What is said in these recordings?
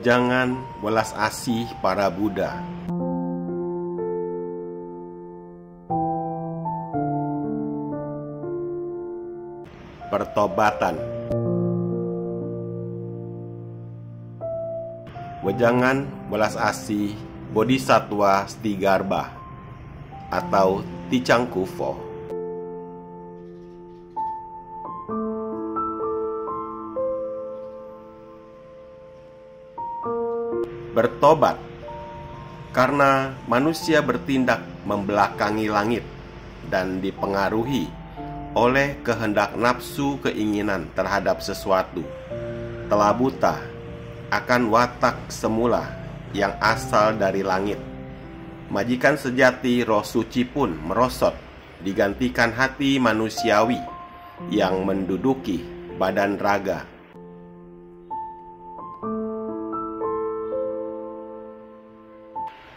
Wejangan welas asih para Buddha. Pertobatan. Wejangan welas asih Bodhisattva Stigarbha atau Ticangkufo. Bertobat karena manusia bertindak membelakangi langit dan dipengaruhi oleh kehendak nafsu keinginan terhadap sesuatu, telah buta akan watak semula yang asal dari langit. Majikan sejati roh suci pun merosot, digantikan hati manusiawi yang menduduki badan raga.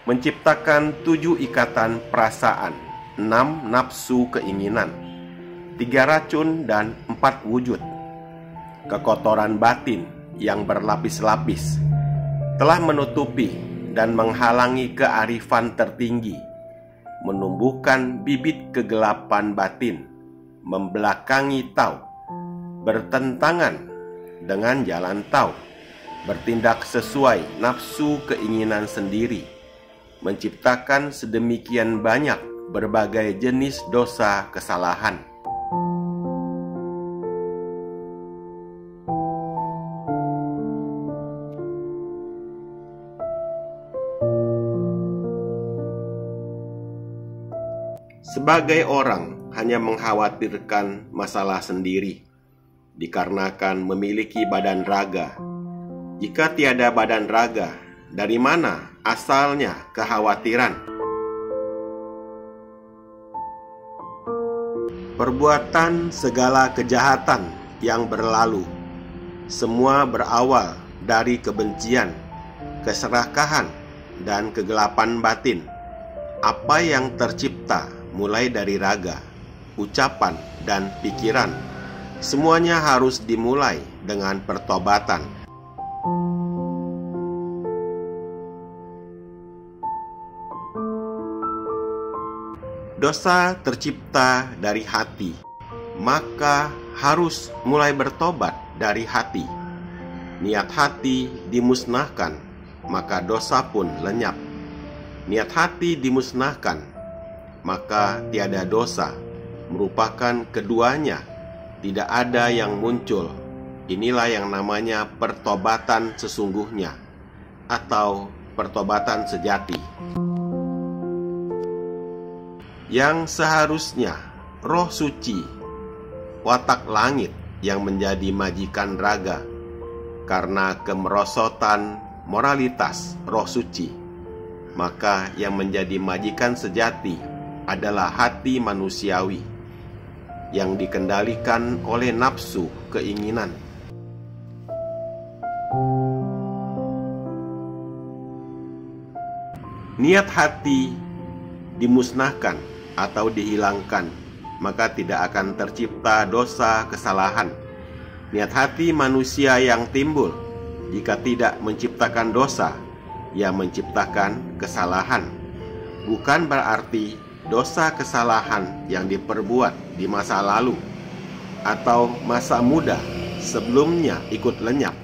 Menciptakan 7 ikatan perasaan, 6 nafsu keinginan, 3 racun dan 4 wujud. Kekotoran batin yang berlapis-lapis telah menutupi dan menghalangi kearifan tertinggi, menumbuhkan bibit kegelapan batin, membelakangi Tao, bertentangan dengan jalan Tao, bertindak sesuai nafsu keinginan sendiri, menciptakan sedemikian banyak berbagai jenis dosa kesalahan. Sebagai orang hanya mengkhawatirkan masalah sendiri, dikarenakan memiliki badan raga. Jika tiada badan raga, dari mana asalnya kekhawatiran? Perbuatan segala kejahatan yang berlalu, semua berawal dari kebencian, keserakahan, dan kegelapan batin. Apa yang tercipta mulai dari raga, ucapan, dan pikiran, semuanya harus dimulai dengan pertobatan. Dosa tercipta dari hati, maka harus mulai bertobat dari hati. Niat hati dimusnahkan, maka dosa pun lenyap. Niat hati dimusnahkan, maka tiada dosa. Merupakan keduanya, tidak ada yang muncul. Inilah yang namanya pertobatan sesungguhnya atau pertobatan sejati. Yang seharusnya roh suci, watak langit yang menjadi majikan raga karena kemerosotan moralitas roh suci, maka yang menjadi majikan sejati adalah hati manusiawi yang dikendalikan oleh nafsu keinginan. Niat hati dimusnahkan atau dihilangkan, maka tidak akan tercipta dosa kesalahan. Niat hati manusia yang timbul jika tidak menciptakan dosa, ia menciptakan kesalahan. Bukan berarti dosa kesalahan yang diperbuat di masa lalu atau masa muda sebelumnya ikut lenyap.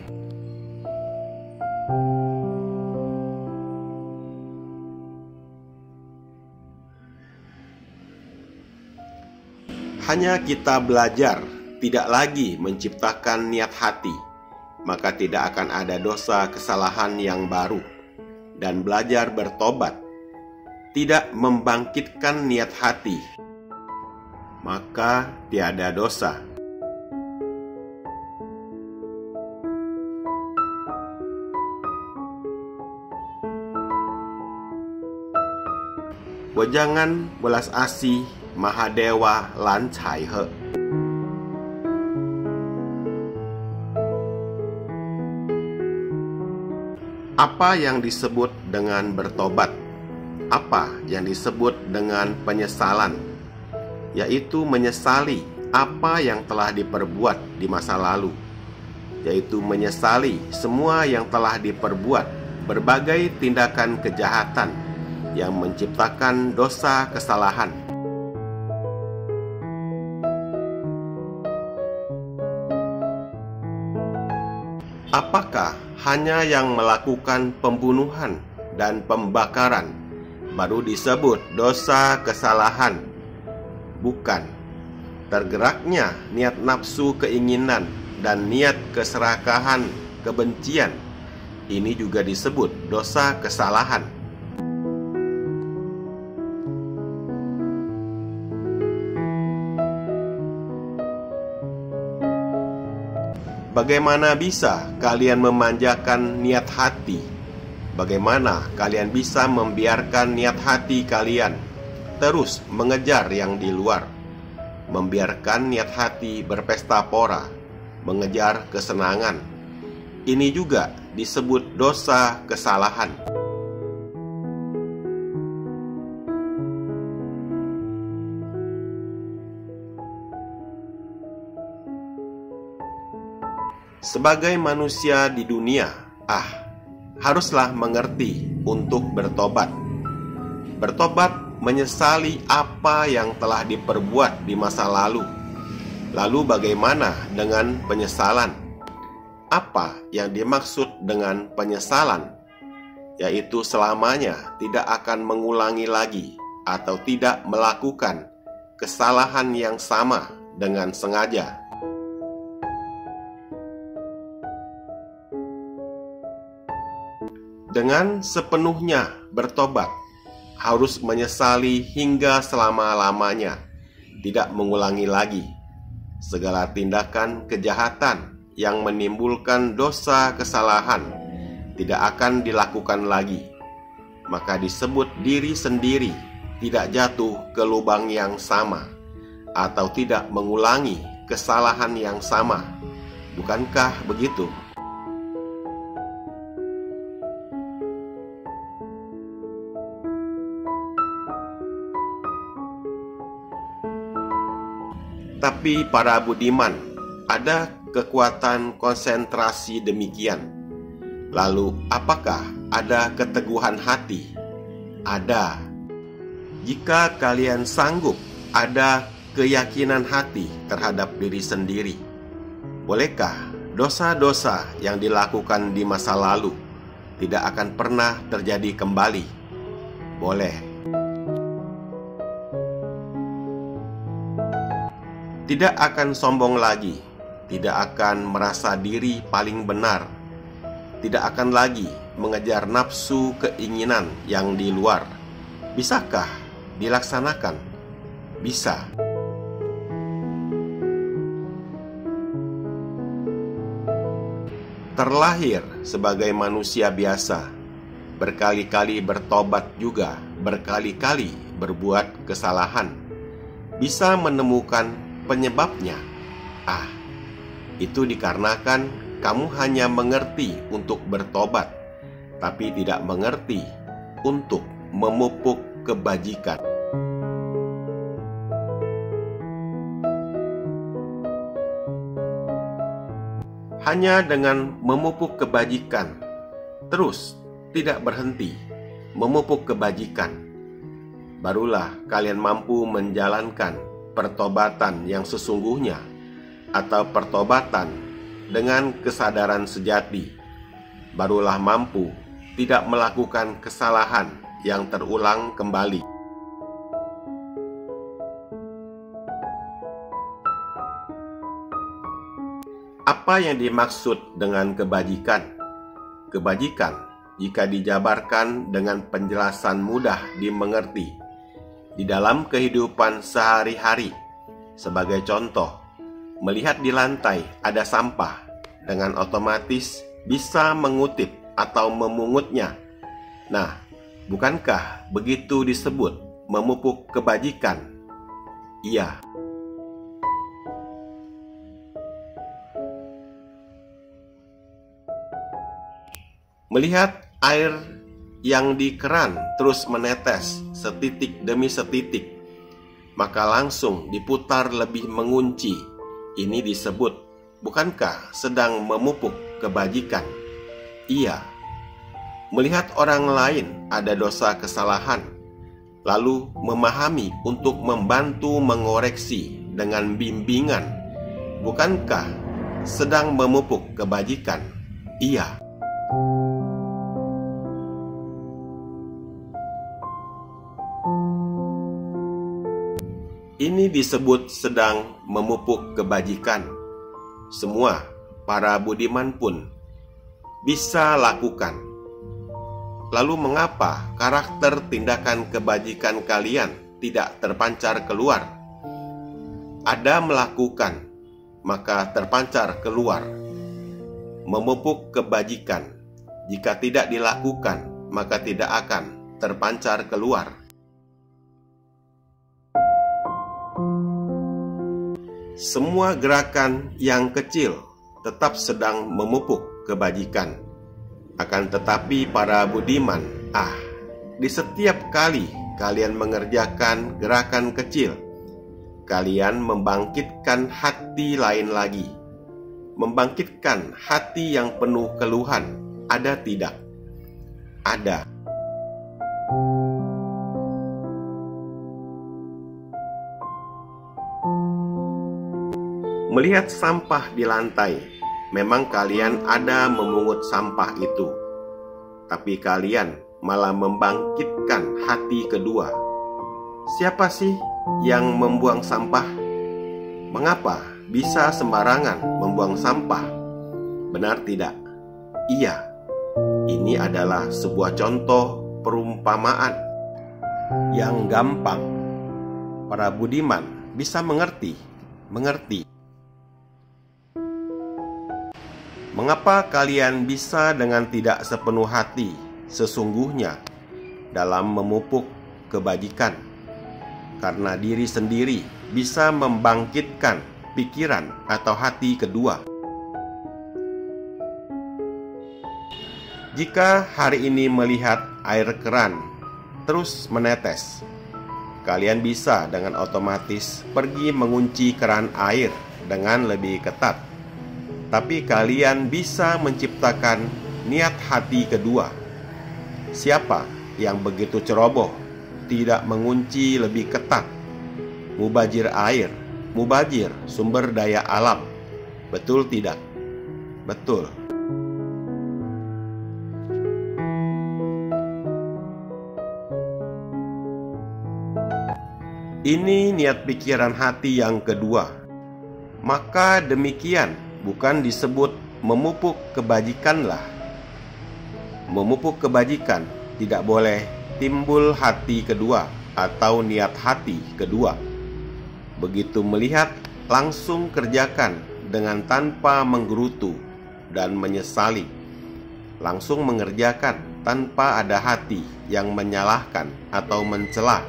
Hanya kita belajar tidak lagi menciptakan niat hati, maka tidak akan ada dosa kesalahan yang baru. Dan belajar bertobat, tidak membangkitkan niat hati, maka tiada dosa. Wejangan welas asih Mahadewa Lan Cai He. Apa yang disebut dengan bertobat? Apa yang disebut dengan penyesalan? Yaitu menyesali apa yang telah diperbuat di masa lalu. yaitu menyesali semua yang telah diperbuat, berbagai tindakan kejahatan yang menciptakan dosa kesalahan. Apakah hanya yang melakukan pembunuhan dan pembakaran baru disebut dosa kesalahan? Bukan. Tergeraknya niat nafsu keinginan dan niat keserakahan kebencian, ini juga disebut dosa kesalahan. Bagaimana bisa kalian memanjakan niat hati? Bagaimana kalian bisa membiarkan niat hati kalian terus mengejar yang di luar? Membiarkan niat hati berpesta pora, mengejar kesenangan. Ini juga disebut dosa kesalahan. Sebagai manusia di dunia, haruslah mengerti untuk bertobat. Bertobat menyesali apa yang telah diperbuat di masa lalu. Lalu bagaimana dengan penyesalan? Apa yang dimaksud dengan penyesalan? Yaitu selamanya tidak akan mengulangi lagi atau tidak melakukan kesalahan yang sama dengan sengaja. Dengan sepenuhnya bertobat, harus menyesali hingga selama-lamanya, tidak mengulangi lagi segala tindakan kejahatan yang menimbulkan dosa kesalahan, tidak akan dilakukan lagi. Maka disebut diri sendiri tidak jatuh ke lubang yang sama atau tidak mengulangi kesalahan yang sama. Bukankah begitu? Tapi para budiman, ada kekuatan konsentrasi demikian. Lalu apakah ada keteguhan hati? Ada. Jika kalian sanggup ada keyakinan hati terhadap diri sendiri, bolehkah dosa-dosa yang dilakukan di masa lalu tidak akan pernah terjadi kembali? Boleh. Tidak akan sombong lagi, tidak akan merasa diri paling benar, tidak akan lagi mengejar nafsu keinginan yang di luar. Bisakah dilaksanakan? Bisa. Terlahir sebagai manusia biasa, berkali-kali bertobat juga, berkali-kali berbuat kesalahan, bisa menemukan penyebabnya. Itu dikarenakan kamu hanya mengerti untuk bertobat, tapi tidak mengerti untuk memupuk kebajikan. Hanya dengan memupuk kebajikan, terus tidak berhenti memupuk kebajikan, barulah kalian mampu menjalankan pertobatan yang sesungguhnya, atau pertobatan dengan kesadaran sejati. Barulah mampu tidak melakukan kesalahan yang terulang kembali. Apa yang dimaksud dengan kebajikan? Kebajikan, jika dijabarkan dengan penjelasan mudah dimengerti di dalam kehidupan sehari-hari, sebagai contoh, melihat di lantai ada sampah, dengan otomatis bisa mengutip atau memungutnya. Nah, bukankah begitu disebut memupuk kebajikan? Iya. Melihat air yang di keran terus menetes setitik demi setitik, maka langsung diputar lebih mengunci. Ini disebut bukankah sedang memupuk kebajikan? Iya. Melihat orang lain ada dosa kesalahan, lalu memahami untuk membantu mengoreksi dengan bimbingan, bukankah sedang memupuk kebajikan? Iya. Ini disebut sedang memupuk kebajikan. Semua para budiman pun bisa lakukan. Lalu mengapa karakter tindakan kebajikan kalian tidak terpancar keluar? Ada melakukan, maka terpancar keluar. Memupuk kebajikan, jika tidak dilakukan, maka tidak akan terpancar keluar. Semua gerakan yang kecil tetap sedang memupuk kebajikan. Akan tetapi para budiman, di setiap kali kalian mengerjakan gerakan kecil, kalian membangkitkan hati lain lagi. Membangkitkan hati yang penuh keluhan, ada tidak? Ada. Melihat sampah di lantai, memang kalian ada memungut sampah itu, tapi kalian malah membangkitkan hati kedua. Siapa sih yang membuang sampah? Mengapa bisa sembarangan membuang sampah? Benar tidak? Iya. Ini adalah sebuah contoh perumpamaan yang gampang. Para budiman bisa mengerti. Mengapa kalian bisa dengan tidak sepenuh hati sesungguhnya dalam memupuk kebajikan? Karena diri sendiri bisa membangkitkan pikiran atau hati kedua. Jika hari ini melihat air keran terus menetes, kalian bisa dengan otomatis pergi mengunci keran air dengan lebih ketat. Tapi kalian bisa menciptakan niat hati kedua. Siapa yang begitu ceroboh tidak mengunci lebih ketat? Mubazir air, mubazir sumber daya alam. Betul tidak? Betul. Ini niat pikiran hati yang kedua. Maka demikian bukan disebut memupuk kebajikanlah. Memupuk kebajikan tidak boleh timbul hati kedua atau niat hati kedua. Begitu melihat, langsung kerjakan dengan tanpa menggerutu dan menyesali. Langsung mengerjakan tanpa ada hati yang menyalahkan atau mencela.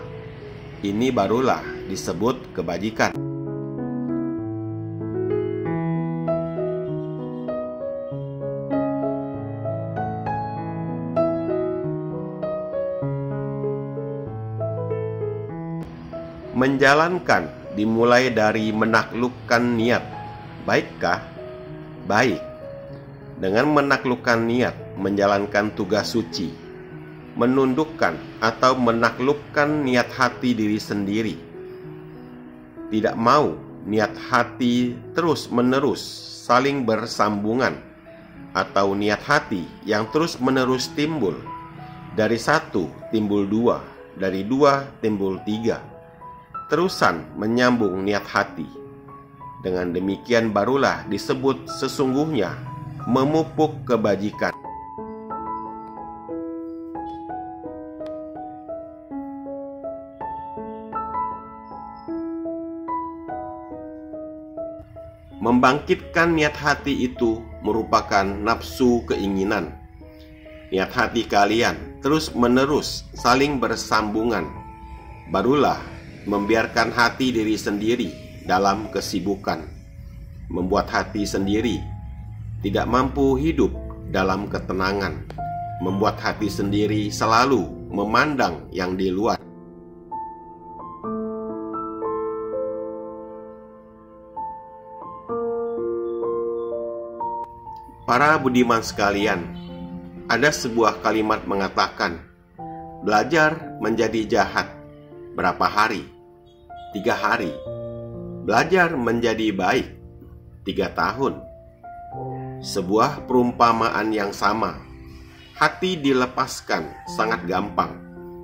Ini barulah disebut kebajikan. Menjalankan dimulai dari menaklukkan niat. Baikkah? Baik. Dengan menaklukkan niat, menjalankan tugas suci, menundukkan atau menaklukkan niat hati diri sendiri. Tidak mau niat hati terus-menerus saling bersambungan, atau niat hati yang terus-menerus timbul. Dari satu timbul dua, dari dua timbul tiga. Terusan menyambung niat hati. Dengan demikian barulah disebut sesungguhnya memupuk kebajikan. Membangkitkan niat hati itu merupakan nafsu keinginan. Niat hati kalian terus-menerus saling bersambungan. Barulah membiarkan hati diri sendiri dalam kesibukan, membuat hati sendiri tidak mampu hidup dalam ketenangan, membuat hati sendiri selalu memandang yang di luar. Para budiman sekalian, ada sebuah kalimat mengatakan, belajar menjadi jahat. Berapa hari? 3 hari. Belajar menjadi baik. 3 tahun. Sebuah perumpamaan yang sama. Hati dilepaskan sangat gampang,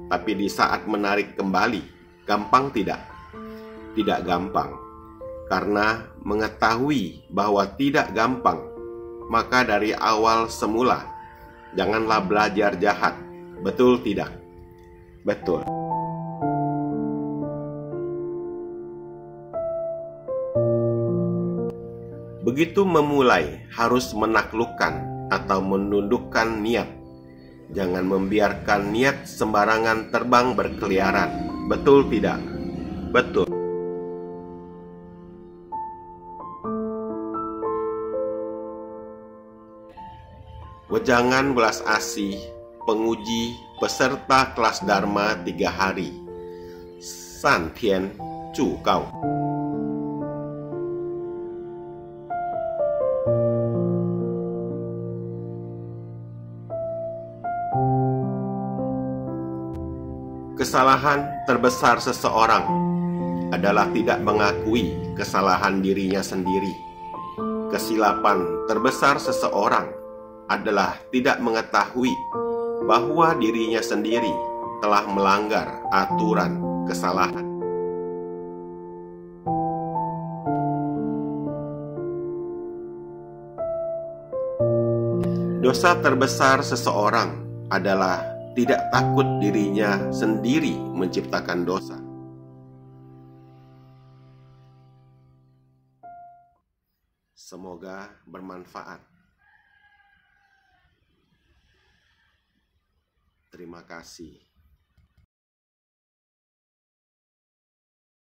tapi di saat menarik kembali, gampang tidak? Tidak gampang. Karena mengetahui bahwa tidak gampang, maka dari awal semula janganlah belajar jahat. Betul tidak? Betul. Begitu memulai, harus menaklukkan atau menundukkan niat. Jangan membiarkan niat sembarangan terbang berkeliaran. Betul tidak? Betul. Wejangan belas asih, penguji peserta kelas Dharma 3 hari. San Tian Zhu Gao. Kesalahan terbesar seseorang adalah tidak mengakui kesalahan dirinya sendiri. Kesilapan terbesar seseorang adalah tidak mengetahui bahwa dirinya sendiri telah melanggar aturan kesalahan. Dosa terbesar seseorang adalah tidak takut dirinya sendiri menciptakan dosa. Semoga bermanfaat. Terima kasih.